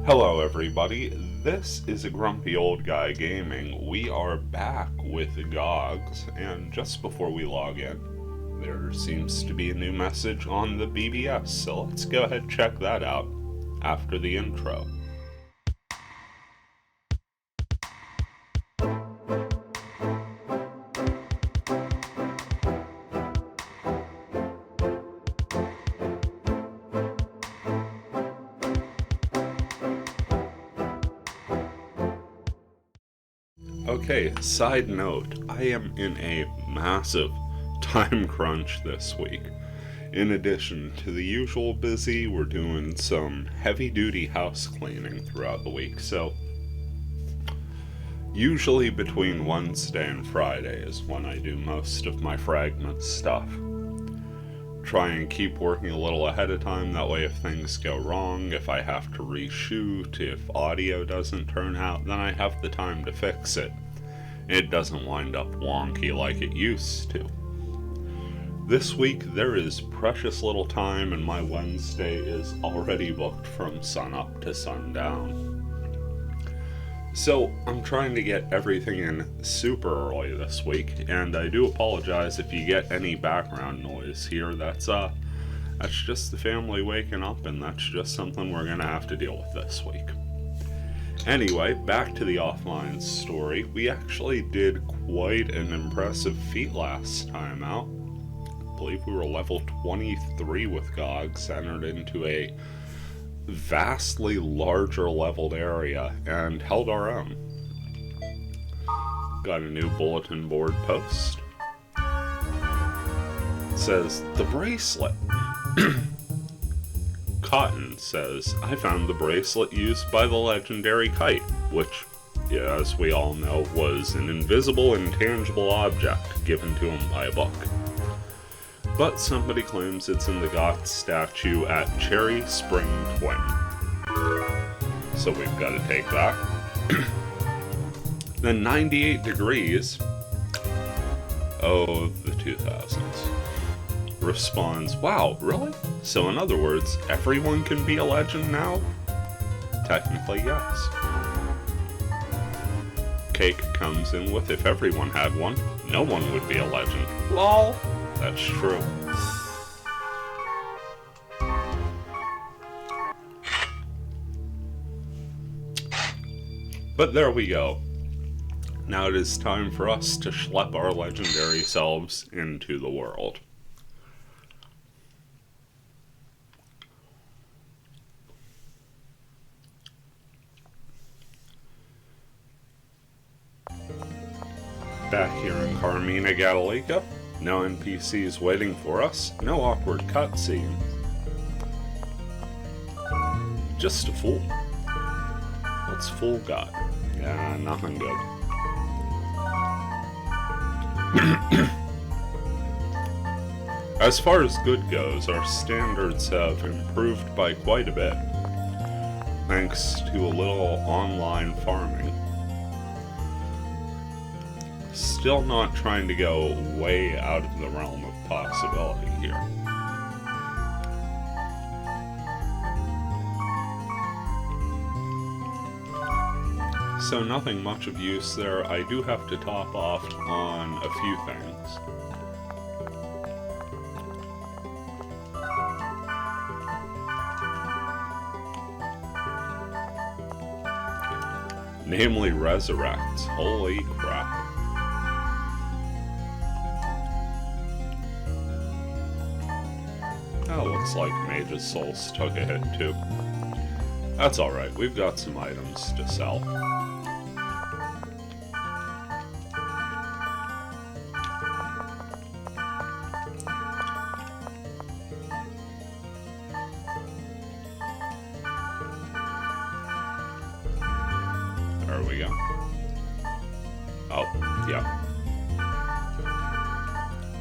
Hello, everybody. This is a grumpy old guy gaming. We are back with GAWGZ, and just before we log in, there seems to be a new message on the BBS, so let's go ahead and check that out after the intro. Okay, side note, I am in a massive time crunch this week. In addition to the usual busy, we're doing some heavy-duty house cleaning throughout the week, so usually between Wednesday and Friday is when I do most of my fragment stuff. Try and keep working a little ahead of time, that way if things go wrong, if I have to reshoot, if audio doesn't turn out, then I have the time to fix it. It doesn't wind up wonky like it used to. This week there is precious little time and my Wednesday is already booked from sunup to sundown. So I'm trying to get everything in super early this week, and I do apologize if you get any background noise here. That's just the family waking up, and that's just something we're gonna have to deal with this week. Anyway, back to the offline story. We actually did quite an impressive feat last time out. I believe we were level 23 with GAWGZ, entered into a vastly larger leveled area, and held our own. Got a new bulletin board post. It says, "The bracelet." Cotton says, "I found the bracelet used by the legendary Kite," which, as we all know, was an invisible, intangible object given to him by a book. But somebody claims it's in the GAWGZ statue at Cherry Spring Twin. So we've got to take that. Then 98 Degrees, the 2000s, responds, "Wow, really? So in other words, everyone can be a legend now?" Technically, yes. Cake comes in with, "If everyone had one, no one would be a legend." Lol. That's true. But there we go. Now it is time for us to schlep our legendary selves into the world. Back here in Carmina Gallica. No NPCs waiting for us, no awkward cutscene. Just a fool. What's fool got? Yeah, nothing good. As far as good goes, our standards have improved by quite a bit, thanks to a little online farming. Still not trying to go way out of the realm of possibility here. So nothing much of use there. I do have to top off on a few things. Namely resurrects. Holy crap. Oh, looks like Mage's Souls took a hit too. That's alright, we've got some items to sell. There we go. Oh, yeah.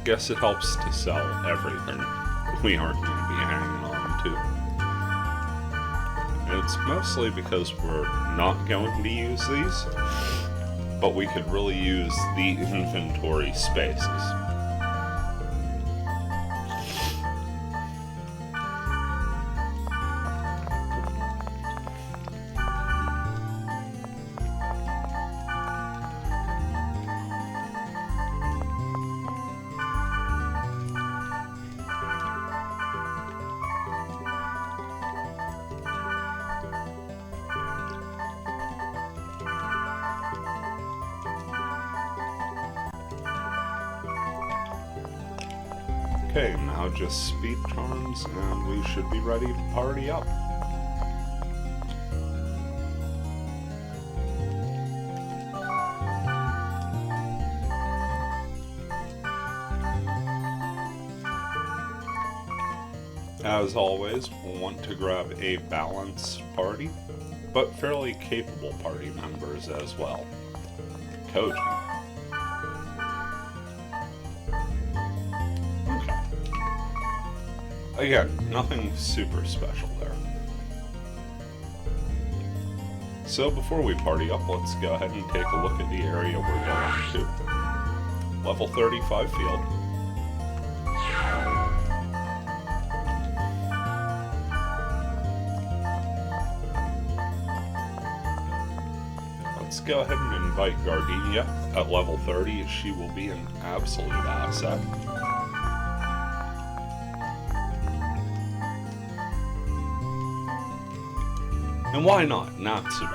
Guess it helps to sell everything we aren't going to be hanging on to. And it's mostly because we're not going to use these, but we could really use the inventory spaces. Okay, now just speed charms, and we should be ready to party up. As always, we'll want to grab a balanced party, but fairly capable party members as well. Koji. Again, nothing super special there. So before we party up, let's go ahead and take a look at the area we're going to. Level 35 field. Let's go ahead and invite Gardenia at level 30. She will be an absolute asset. And why not Natsume?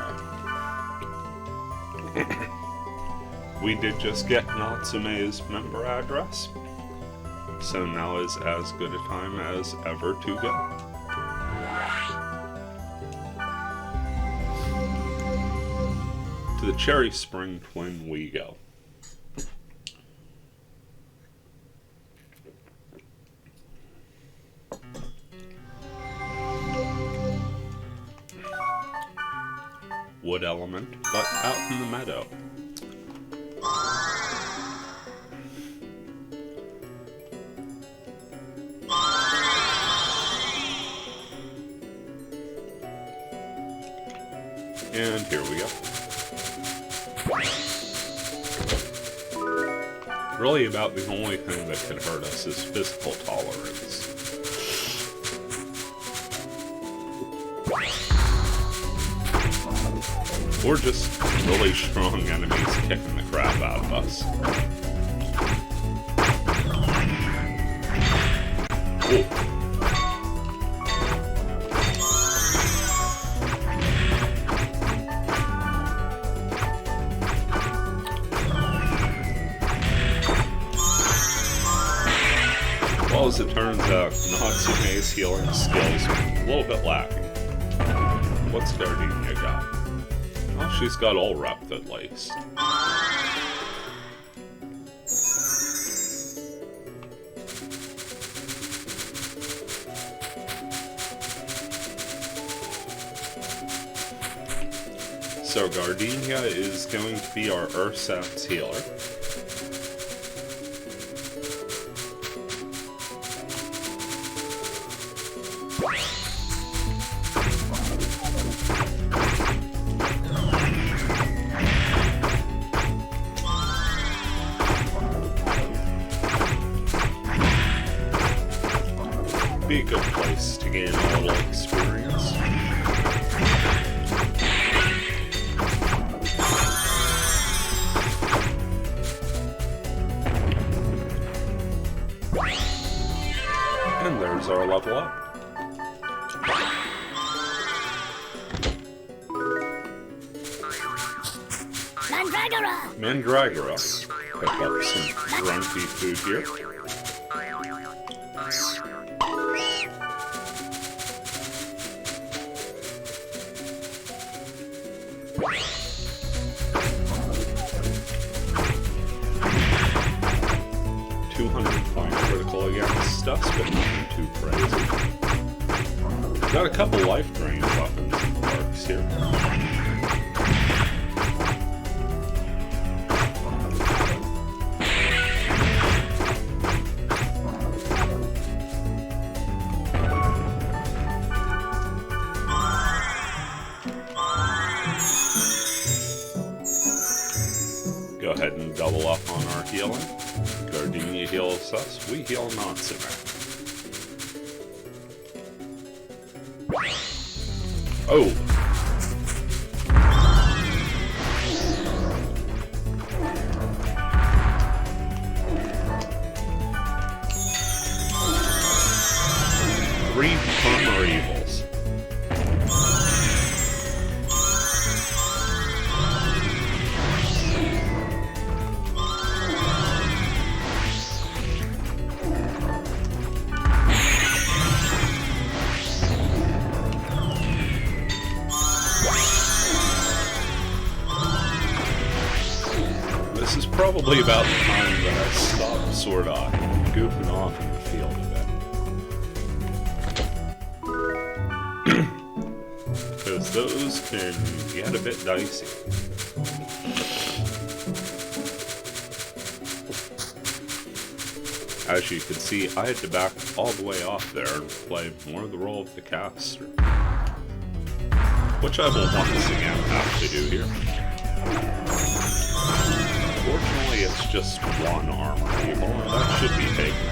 We did just get Natsume's member address, so now is as good a time as ever to go. To the Cherry Spring Twin we go. Wood element, but out in the meadow. And here we go. Really about the only thing that can hurt us is physical tolerance. Or just really strong enemies kicking the crap out of us. Ooh. Well, as it turns out, Natsume's healing skills are a little bit lacking. What's Gardenia got? Well, she's got all wrapped at least. So Gardenia is going to be our Ursat's healer. Be a good place to gain a little experience. And there's our level up. Mandragora. Pick up some grunty food here. Critical against us, but nothing too crazy. Got a couple life drain weapons in the works here. Go ahead and double up on our healing. Gardenia heals us, we heal Natsume. Oh! Three Perma Evils. probably about the time that I stopped sort of goofing off in the field a bit. Because those can get a bit dicey. As you can see, I had to back all the way off there and play more of the role of the caster. Which I will once again have to do here. Fortunately, it's just one armor evil, and that should be taken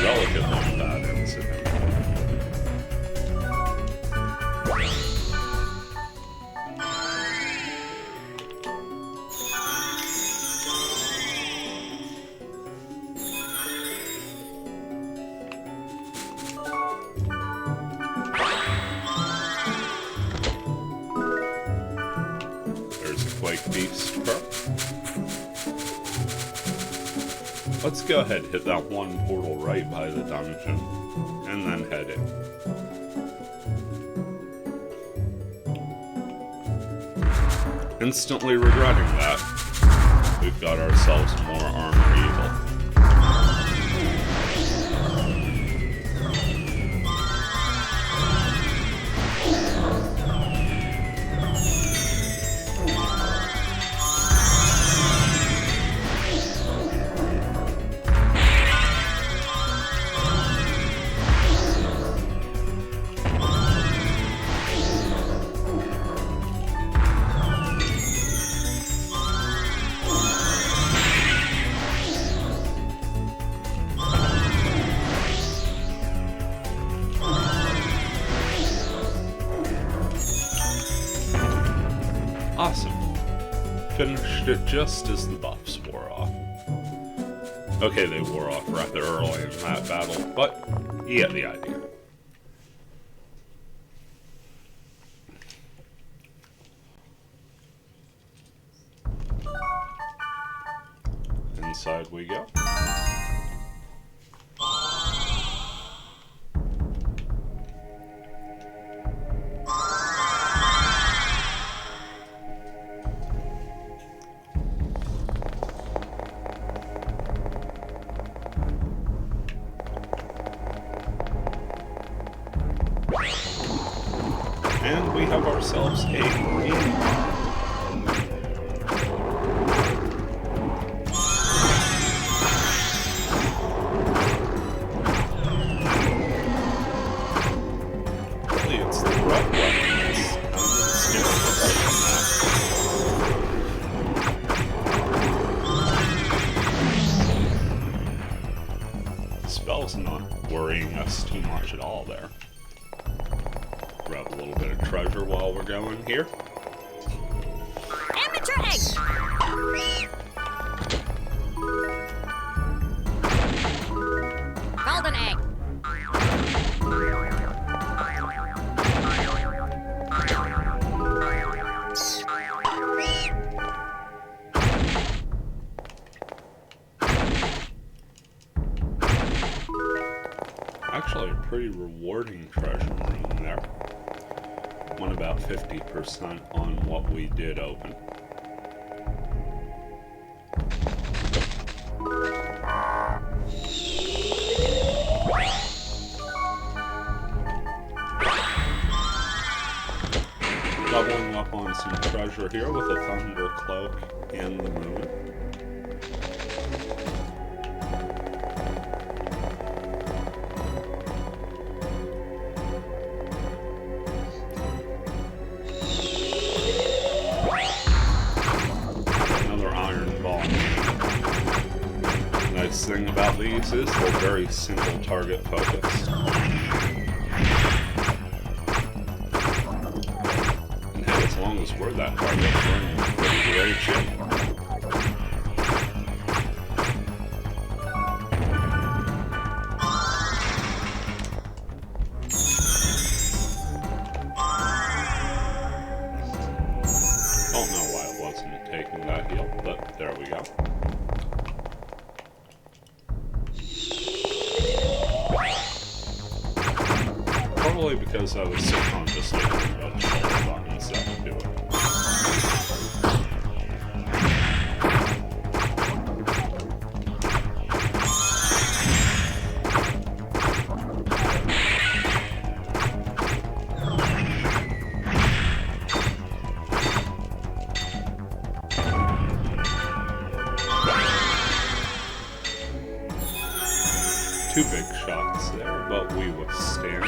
relatively without incident. Beast perk. Let's go ahead and hit that one portal right by the dungeon, and then head in. Instantly regretting that, we've got ourselves more armor evil. Awesome. Finished it just as the buffs wore off. Okay, they wore off rather early in that battle, but you get the idea. Inside we go. And we have ourselves a green bar. Really, it's the red weapons. The spell's not worrying us too much at all there. Grab a little bit of treasure while we're going here. Amateur egg! Golden egg! Actually, a pretty rewarding treasure room there. Went about 50% on what we did open. Doubling up on some treasure here with a thunder cloak and the moon. Nice thing about these is they're very single target focused. And hey, as long as we're that target, we're in pretty great shape. Don't know why it wasn't taking that heal, but there we go. Probably because I was subconsciously hitting the button instead of doing it. Two big shots there, but we withstand.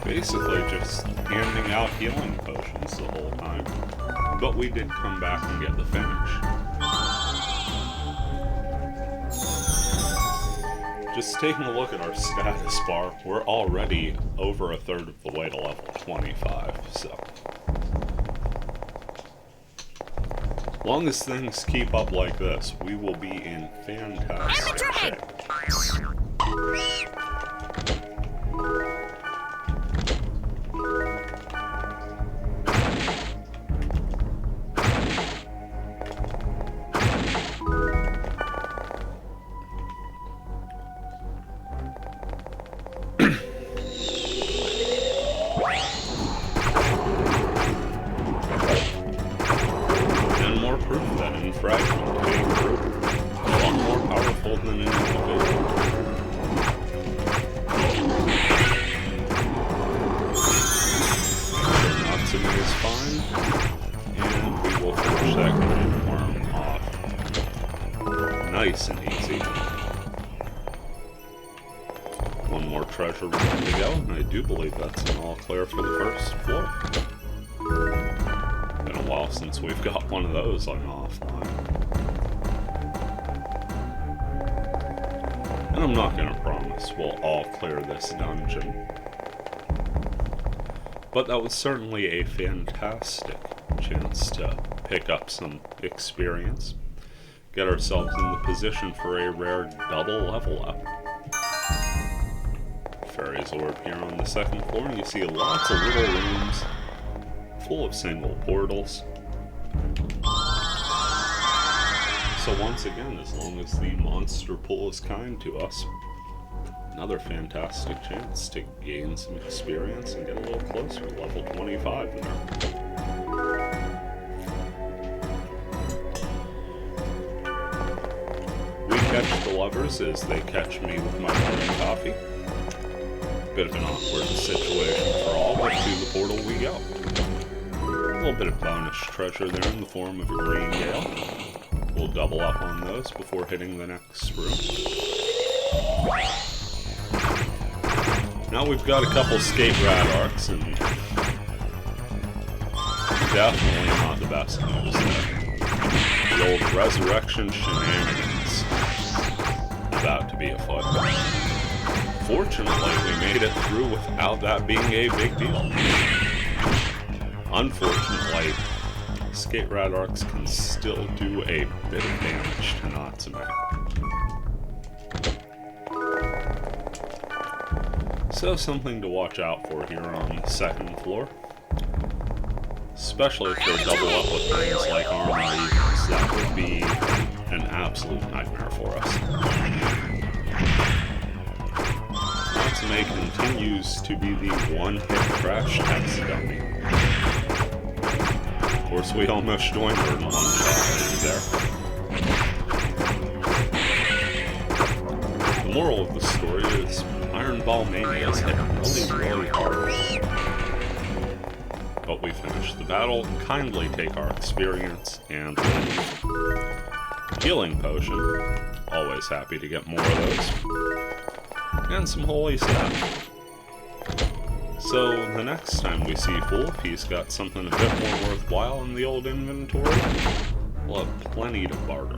Basically just handing out healing potions the whole time. But we did come back and get the finish. Just taking a look at our status bar, we're already over a third of the way to level 25, so. Long as things keep up like this, we will be in fantastic shape. Nice and easy. One more treasure room to go, and I do believe that's an all clear for the first floor. Been a while since we've got one of those on offline. And I'm not going to promise we'll all clear this dungeon. But that was certainly a fantastic chance to pick up some experience. Get ourselves in the position for a rare double level up. Fairies orb here on the second floor, and you see lots of little rooms full of single portals. So once again, as long as the monster pool is kind to us, another fantastic chance to gain some experience and get a little closer to level 25 there. Catch the lovers as they catch me with my morning coffee. Bit of an awkward situation for all, but to the portal we go. A little bit of bonus treasure there in the form of a green gale. We'll double up on those before hitting the next room. Now we've got a couple skate rat arcs, and definitely not the best news there. The old resurrection shenanigans about to be afoot. Fortunately, we made it through without that being a big deal. Unfortunately, skate rat arcs can still do a bit of damage to Natsume. So something to watch out for here on the second floor. Especially if they double up with things like armor evils, that would be an absolute nightmare for us. Natsume continues to be the one-hit crash text dummy. Of course, we almost joined her in one shot there. The moral of the story is Iron Ball Mania is hit really hard. But we finish the battle, kindly take our experience, and leave. Healing potion, always happy to get more of those. And some holy sap. So the next time we see Fool, if he's got something a bit more worthwhile in the old inventory, we'll have plenty to barter.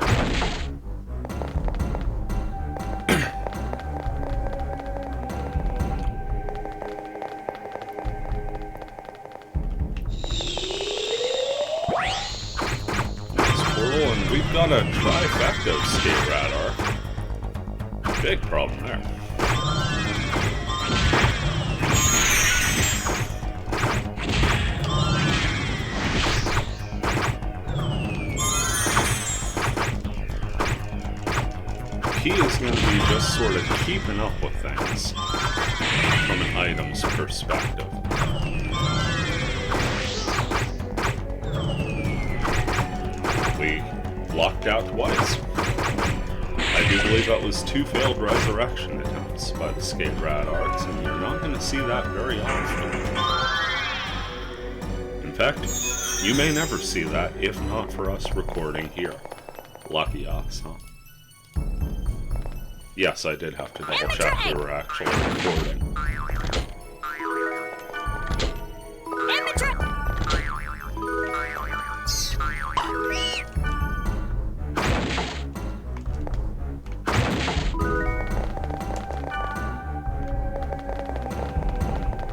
And we've got a trifecta of skate rat arc. Big problem there. Key is going to be just sort of keeping up with things from an item's perspective. Locked out twice. I do believe that was 2 failed resurrection attempts by the Skate Rat Arts, and you're not going to see that very often. In fact, you may never see that if not for us recording here. Lucky us, huh? Yes, I did have to double check we were actually recording.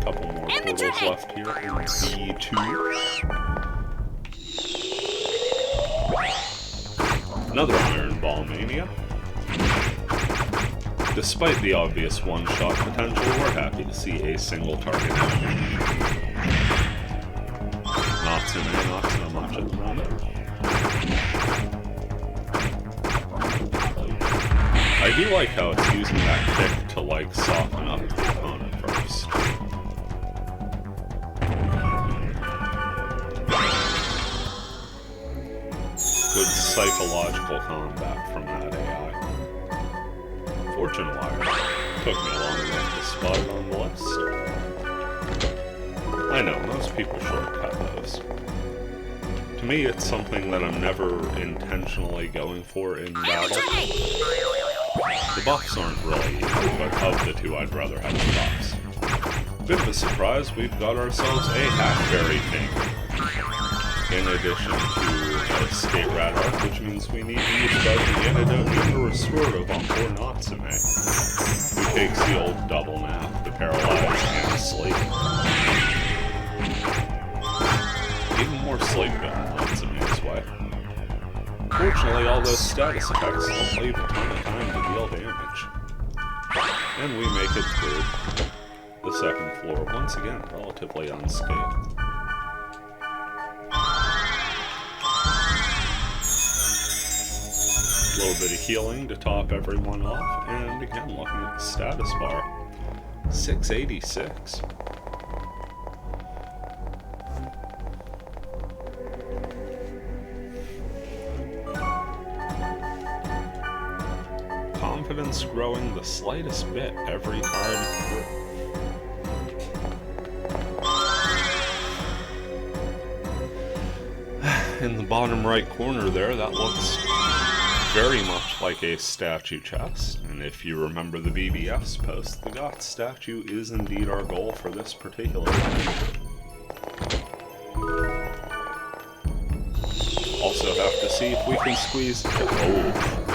Couple more portals left here in B2. Another Iron Ball Mania. Despite the obvious one-shot potential, we're happy to see a single target enemy. Natsume, not so much at the moment. I do like how it's using that kick to, like, soften up the opponent first. Good psychological combat from that AI. Fortune Wire. Took me long enough to spot it on the list. I know, most people shortcut those. To me, it's something that I'm never intentionally going for in battle. The buffs aren't really easy, but of the two, I'd rather have the buffs. Bit of a surprise, we've got ourselves a Hackberry King. In addition to a Skate Rat Arc, which means we need to use both the Antidote and the Restorative on poor Natsume, who takes the old double nap, the Paralyze, and Sleep. Even more sleep going Natsume's way. Fortunately, all those status effects don't leave a ton of time to deal damage. And we make it through the second floor, once again, relatively unscathed. A little bit of healing to top everyone off, and again, looking at the status bar, 686. Confidence growing the slightest bit every time through. In the bottom right corner there, that looks very much like a statue chest, and if you remember the BBS post, the GAWGZ statue is indeed our goal for this particular adventure. Also have to see if we can squeeze... Oh,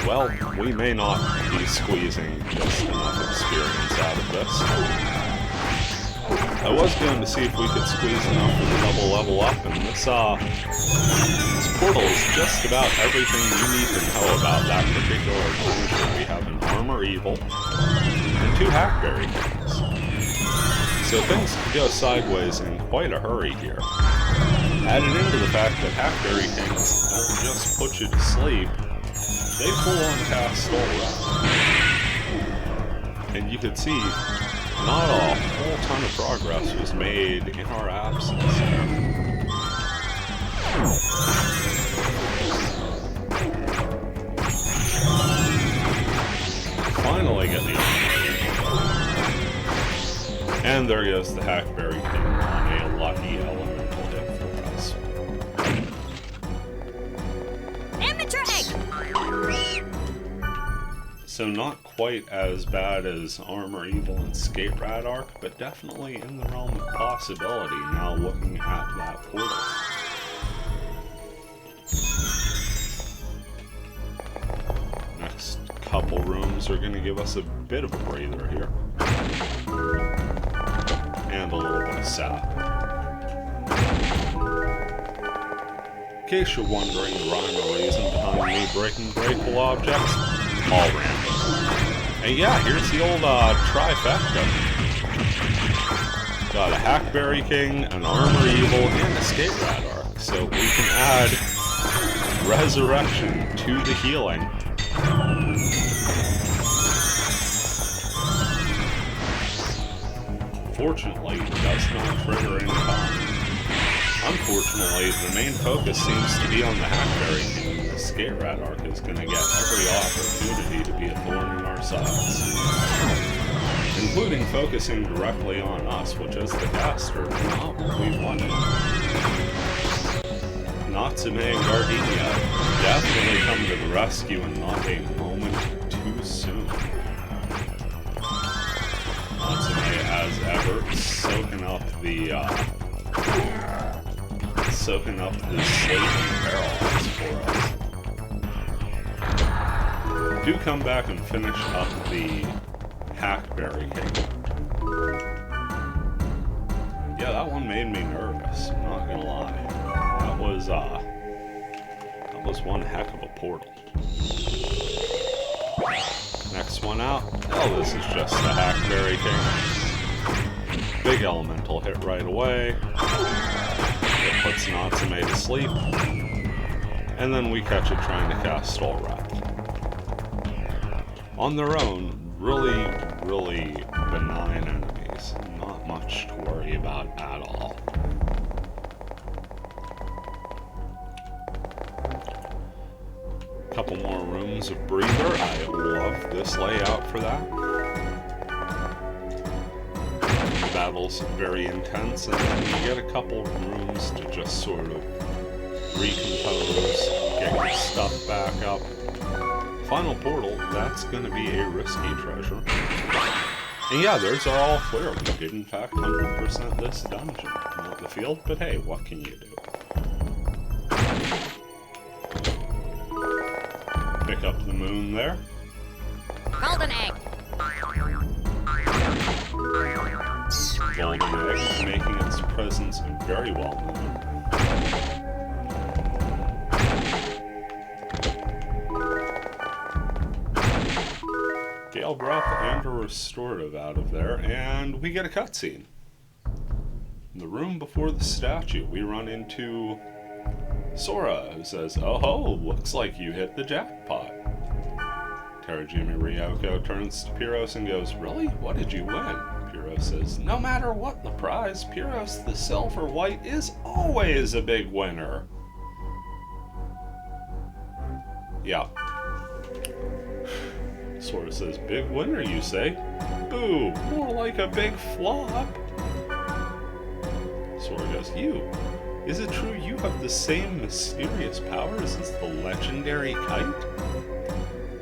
well, we may not be squeezing just enough experience out of this. I was going to see if we could squeeze enough for the double level up, and this portal is just about everything you need to know about that particular adventure. We have an Armor Evil and 2 Hackberry Kings. So things could go sideways in quite a hurry here. Added into the fact that Hackberry Kings don't just put you to sleep, they full-on cast all. And you could see not a whole ton of progress was made in our absence. Finally get the and there goes the Hackberry King on a lucky elemental hit for us. Amateur egg! So not quite as bad as Armor Evil and Skate Rat Arc, but definitely in the realm of possibility now looking at that portal. Next couple rooms are going to give us a bit of a breather here. And a little bit of sap. In case you're wondering the rhyme or reason behind me breaking breakable objects, all random. And yeah, here's the old trifecta. Got a Hackberry King, an Armor Evil, and a Skate Rat Arc. So we can add Resurrection to the healing. Fortunately, it does not trigger any time. Unfortunately, the main focus seems to be on the Hackberry King in this skate rat arc is going to get every opportunity to be a thorn in our sides, including focusing directly on us, which is the caster, not what we wanted. Natsume and Gardenia definitely come to the rescue and not a moment too soon. Natsume, as ever, soaking up the slate and paralyze for us. Do come back and finish up the hackberry cake. Yeah, that one made me nervous, I'm not gonna lie. That was one heck of a portal. Next one out. Oh, this is just the hackberry cake. Big elemental hit right away. It puts Natsume to sleep. And then we catch it trying to cast Soul Wrath. On their own, really, really benign enemies. Not much to worry about at all. Couple more rooms of breather. I love this layout for that. The battle's very intense, and then you get a couple rooms to just sort of recompose, get your stuff back up. Final portal, that's going to be a risky treasure. And yeah, theirs are all clear. We did in fact 100% this dungeon. Not the field, but hey, what can you do? Pick up the moon there. Golden egg. Golden egg, making its presence very well known. Gale Breath and a restorative out of there, and we get a cutscene. In the room before the statue, we run into Sora, who says, "Oh ho, looks like you hit the jackpot." Terajimi Ryoko turns to Pyros and goes, "Really? What did you win?" Pyros says, "No matter what the prize, Pyros the Silver White is always a big winner." Yeah. Sora says, "Big winner, you say? Boo, more like a big flop." Sora goes, Is it true you have the same mysterious powers as the legendary Kite?"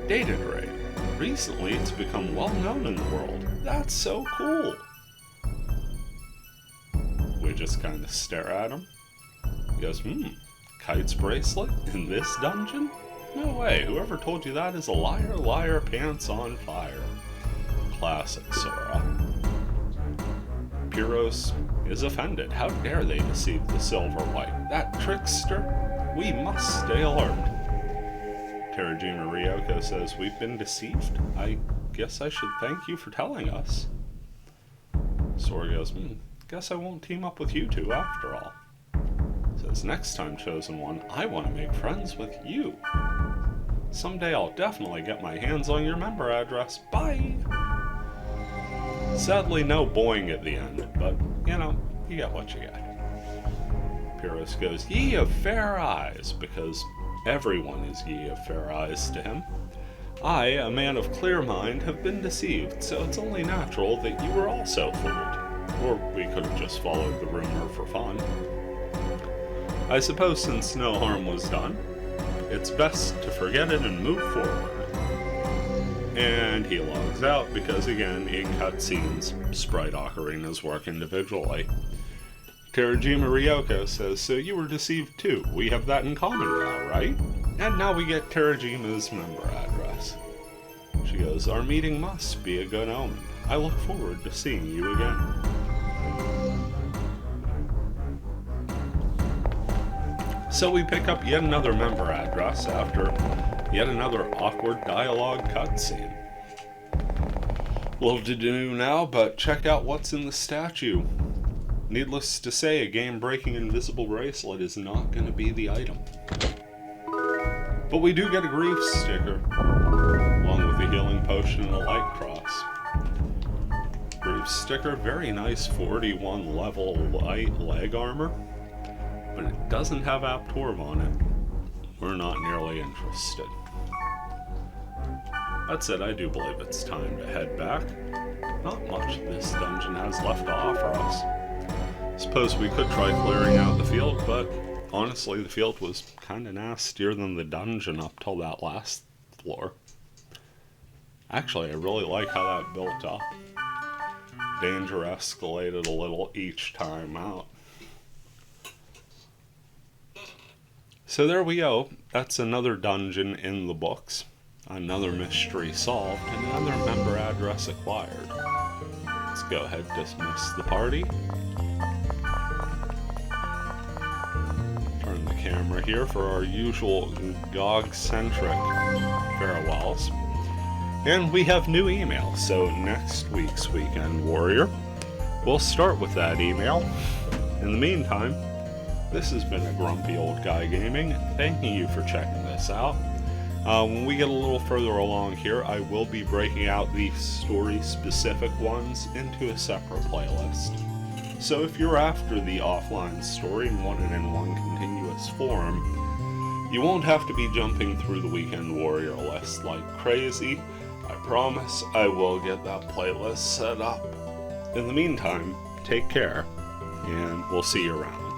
Data Gray. Recently, it's become well known in the world. That's so cool. We just kind of stare at him. He goes, Kite's bracelet? In this dungeon? No way, whoever told you that is a liar, liar, pants on fire. Classic Sora. Pyros is offended. How dare they deceive the Silver White? That trickster? We must stay alert. Terajima Ryoko says, "We've been deceived? I guess I should thank you for telling us." Sora goes, guess I won't team up with you two after all. Says, "Next time, Chosen One, I want to make friends with you. Someday I'll definitely get my hands on your member address. Bye!" Sadly, no boing at the end, but, you get what you get. Pyros goes, "Ye of fair eyes," because everyone is ye of fair eyes to him. "I, a man of clear mind, have been deceived, so it's only natural that you were also fooled. Or we could have just followed the rumor for fun. I suppose since no harm was done, it's best to forget it and move forward." And he logs out because, again, in cutscenes, Sprite ocarinas work individually. Terajima Ryoko says, "So you were deceived too. We have that in common now, right?" And now we get Terajima's member address. She goes, "Our meeting must be a good omen. I look forward to seeing you again." So we pick up yet another member address after yet another awkward dialogue cutscene. Little to do now, but check out what's in the statue. Needless to say, a game-breaking invisible bracelet is not going to be the item. But we do get a grief sticker, along with a healing potion and a light cross. Grief sticker, very nice 41 level light leg armor, but it doesn't have Aptorv on it. we're not nearly interested. That said, I do believe it's time to head back. Not much this dungeon has left to offer us. Suppose we could try clearing out the field, but honestly, the field was kinda nastier than the dungeon up till that last floor. Actually, I really like how that built up. Danger escalated a little each time out. So there we go. That's another dungeon in the books. Another mystery solved, and another member address acquired. Let's go ahead and dismiss the party. Turn the camera here for our usual GAWGZ-centric farewells. And we have new email, so next week's Weekend Warrior, we'll start with that email. In the meantime, this has been a grumpy old guy gaming. Thanking you for checking this out. When we get a little further along here, I will be breaking out the story-specific ones into a separate playlist. So if you're after the offline story and want it in one continuous form, you won't have to be jumping through the Weekend Warrior list like crazy. I promise I will get that playlist set up. In the meantime, take care, and we'll see you around.